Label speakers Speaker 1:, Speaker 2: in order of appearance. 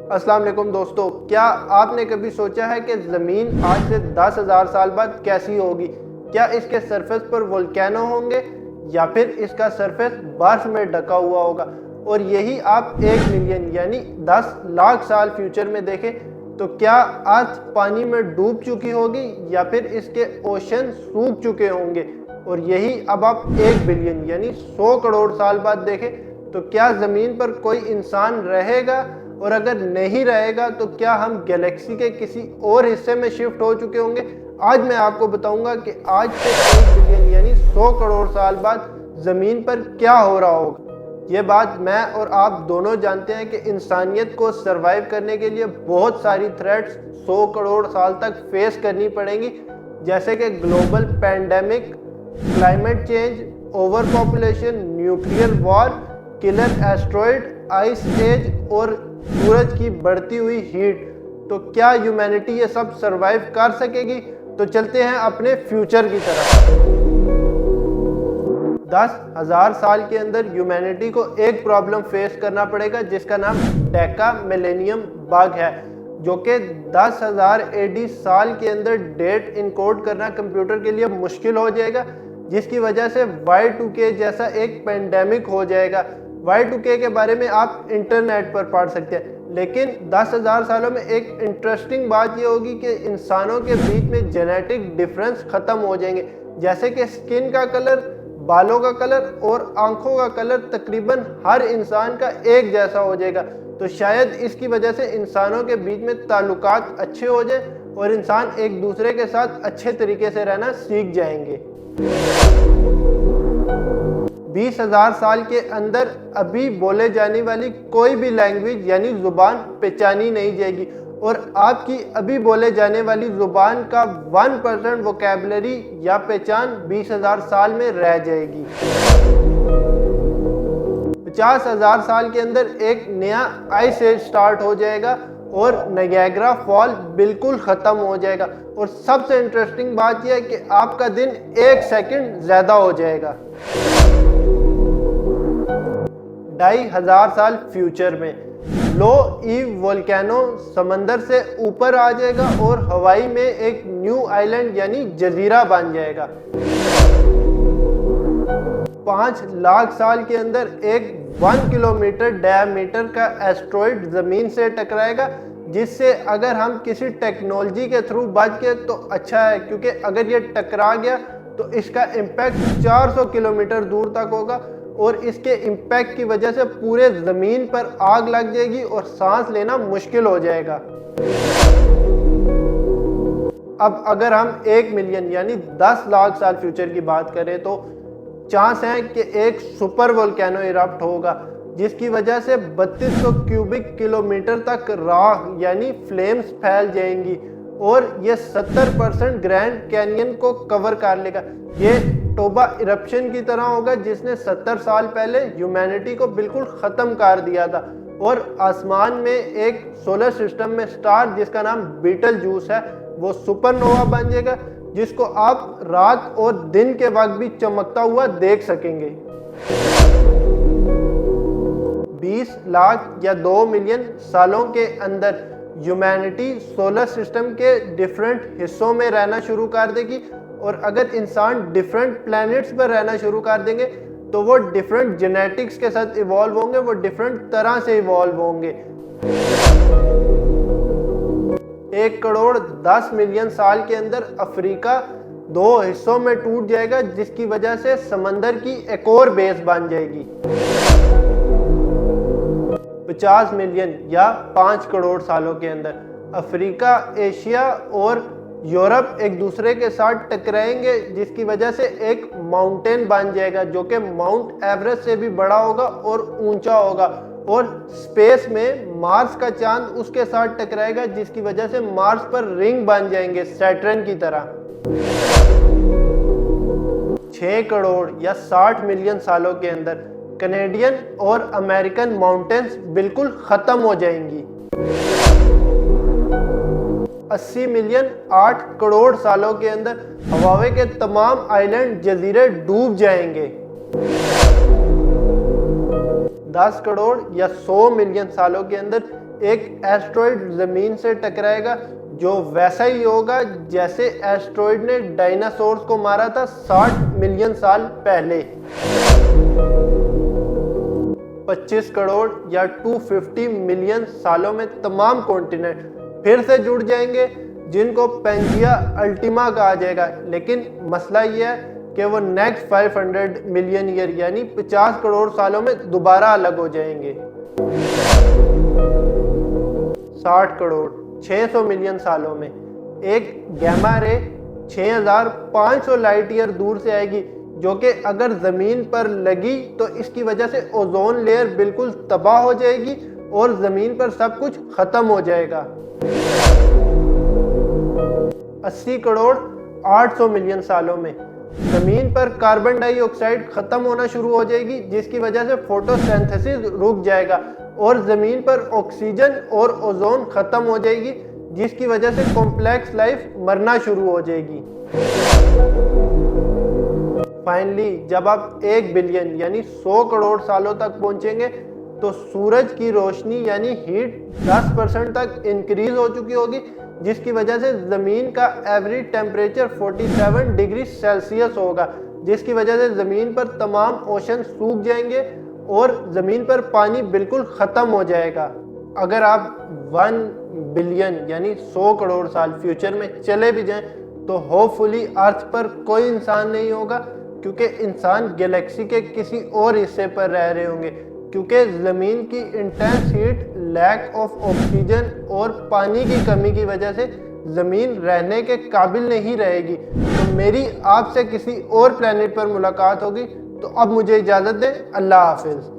Speaker 1: अस्सलाम वालेकुम दोस्तों, क्या आपने कभी सोचा है कि ज़मीन आज से 10,000 साल बाद कैसी होगी? क्या इसके सरफेस पर वोल्केनो होंगे या फिर इसका सरफेस बर्फ में ढका हुआ होगा? और यही आप 1 मिलियन यानी 10 लाख साल फ्यूचर में देखें तो क्या अर्थ पानी में डूब चुकी होगी या फिर इसके ओशन सूख चुके होंगे? और यही अब आप 1 बिलियन यानी 100 करोड़ साल बाद देखें तो क्या ज़मीन पर कोई इंसान रहेगा? और अगर नहीं रहेगा तो क्या हम गैलेक्सी के किसी और हिस्से में शिफ्ट हो चुके होंगे? आज मैं आपको बताऊंगा कि आज से 1 बिलियन यानी 100 करोड़ साल बाद ज़मीन पर क्या हो रहा होगा। ये बात मैं और आप दोनों जानते हैं कि इंसानियत को सरवाइव करने के लिए बहुत सारी थ्रेट्स 100 करोड़ साल तक फेस करनी पड़ेंगी, जैसे कि global pandemic, climate change, over population, nuclear war, killer asteroid, ice age और सूरज की बढ़ती हुई हीट। तो क्या ह्यूमैनिटी ये सब सरवाइव कर सकेगी? तो चलते हैं अपने फ्यूचर की तरफ। 10,000 साल के अंदर ह्यूमैनिटी को एक प्रॉब्लम फेस करना पड़ेगा जिसका नाम डेका मिलेनियम बग है, जो कि 10,000 एडी साल के अंदर डेट इनकोड करना कंप्यूटर के लिए मुश्किल हो जाएगा, जिसकी वजह से Y2K जैसा एक पेंडेमिक हो जाएगा। Y2K के बारे में आप इंटरनेट पर पढ़ सकते हैं, लेकिन 10,000 सालों में एक इंटरेस्टिंग बात यह होगी कि इंसानों के बीच में जेनेटिक डिफरेंस ख़त्म हो जाएंगे, जैसे कि स्किन का कलर, बालों का कलर और आंखों का कलर तकरीबन हर इंसान का एक जैसा हो जाएगा। तो शायद इसकी वजह से इंसानों के बीच में ताल्लुकात अच्छे हो जाए और इंसान एक दूसरे के साथ अच्छे तरीके से रहना सीख जाएंगे। 20,000 साल के अंदर अभी बोले जाने वाली कोई भी लैंग्वेज यानी ज़ुबान पहचानी नहीं जाएगी और आपकी अभी बोले जाने वाली ज़ुबान का 1% वोकैबुलरी या पहचान 20,000 साल में रह जाएगी। 50,000 साल के अंदर एक नया आइस एज स्टार्ट हो जाएगा और नायग्रा फॉल बिल्कुल ख़त्म हो जाएगा। और सबसे इंटरेस्टिंग बात यह है कि आपका दिन 1 सेकंड ज़्यादा हो जाएगा। 2,500 साल फ्यूचर में लो ईव वोल्केनो समंदर से ऊपर आ जाएगा और हवाई में एक न्यू आइलैंड यानी जजीरा बन जाएगा। 5 लाख साल के अंदर एक 1 किलोमीटर डायमीटर का एस्ट्रॉयड ज़मीन से टकराएगा, जिससे अगर हम किसी टेक्नोलॉजी के थ्रू बच गए तो अच्छा है, क्योंकि अगर ये टकरा गया तो इसका इम्पैक्ट 400 किलोमीटर दूर तक होगा और इसके इम्पैक्ट की वजह से पूरे ज़मीन पर आग लग जाएगी और सांस लेना मुश्किल हो जाएगा। अब अगर हम 1 मिलियन यानी 10 लाख साल फ्यूचर की बात करें तो चांस है कि एक सुपर वोल्केनो इरप्ट होगा, जिसकी वजह से 3200 क्यूबिक किलोमीटर तक राख यानी फ्लेम्स फैल जाएंगी और ये 70% ग्रैंड कैनियन को कवर कर लेगा। ये टोबा इरप्शन की तरह होगा जिसने 70 साल पहले ह्यूमैनिटी को बिल्कुल ख़त्म कर दिया था। और आसमान में एक सोलर सिस्टम में स्टार जिसका नाम बीटल जूस है, वो सुपरनोवा बन जाएगा, जिसको आप रात और दिन के वक्त भी चमकता हुआ देख सकेंगे। 20 लाख या 2 मिलियन सालों के अंदर ह्यूमैनिटी सोलर सिस्टम के डिफरेंट हिस्सों में रहना शुरू कर देगी और अगर इंसान डिफरेंट प्लैनेट्स पर रहना शुरू कर देंगे तो वो डिफरेंट जेनेटिक्स के साथ इवॉल्व होंगे, वो डिफरेंट तरह से इवॉल्व होंगे। 1 करोड़ 10 मिलियन साल के अंदर अफ्रीका 2 हिस्सों में टूट जाएगा, जिसकी वजह से समंदर की एक और बेस बन जाएगी। 50 मिलियन या 5 करोड़ सालों के अंदर अफ्रीका, एशिया और यूरोप एक दूसरे के साथ टकराएंगे, जिसकी वजह से एक माउंटेन बन जाएगा जो कि माउंट एवरेस्ट से भी बड़ा होगा और ऊंचा होगा और स्पेस में मार्स का चांद उसके साथ टकराएगा, जिसकी वजह से मार्स पर रिंग बन जाएंगे सैटर्न की तरह। 6 करोड़ या 60 मिलियन सालों के अंदर कनेडियन और अमेरिकन माउंटेन्स बिल्कुल ख़त्म हो जाएंगी। 80 मिलियन 8 करोड़ सालों के अंदर हवावे के तमाम आइलैंड जजीरे डूब जाएंगे। 10 करोड़ या 100 मिलियन सालों के अंदर एक एस्ट्रॉइड ज़मीन से टकराएगा जो वैसा ही होगा जैसे एस्ट्रॉइड ने डायनासोर्स को मारा था 60 मिलियन साल पहले। 25 करोड़ या 250 मिलियन सालों में तमाम कॉन्टिनेंट फिर से जुड़ जाएंगे, जिनको पेंजिया अल्टीमा कहा जाएगा। लेकिन मसला यह है कि वो नेक्स्ट 500 मिलियन ईयर यानी 50 करोड़ सालों में दोबारा अलग हो जाएंगे। 60 करोड़ 600 मिलियन सालों में एक गैमा रे 6500 लाइट ईयर दूर से आएगी, जो कि अगर ज़मीन पर लगी तो इसकी वजह से ओजोन लेयर बिल्कुल तबाह हो जाएगी और ज़मीन पर सब कुछ ख़त्म हो जाएगा। 80 करोड़ 800 मिलियन सालों में ज़मीन पर कार्बन डाइऑक्साइड ख़त्म होना शुरू हो जाएगी, जिसकी वजह से फोटोसिंथेसिस रुक जाएगा और ज़मीन पर ऑक्सीजन और ओजोन ख़त्म हो जाएगी, जिसकी वजह से कॉम्प्लेक्स लाइफ मरना शुरू हो जाएगी। फाइनली जब आप 1 बिलियन यानी 100 करोड़ सालों तक पहुंचेंगे तो सूरज की रोशनी यानी हीट 10% तक इंक्रीज हो चुकी होगी, जिसकी वजह से ज़मीन का एवरेज टेम्परेचर 47 डिग्री सेल्सियस होगा, जिसकी वजह से ज़मीन पर तमाम ओशन सूख जाएंगे और ज़मीन पर पानी बिल्कुल ख़त्म हो जाएगा। अगर आप 1 बिलियन यानी 100 करोड़ साल फ्यूचर में चले भी जाएं तो होपफुली अर्थ पर कोई इंसान नहीं होगा, क्योंकि इंसान गैलेक्सी के किसी और हिस्से पर रह रहे होंगे, क्योंकि ज़मीन की intense heat, lack of oxygen और पानी की कमी की वजह से ज़मीन रहने के काबिल नहीं रहेगी। तो मेरी आपसे किसी और प्लेनेट पर मुलाकात होगी। तो अब मुझे इजाज़त दें। अल्लाह हाफिज़।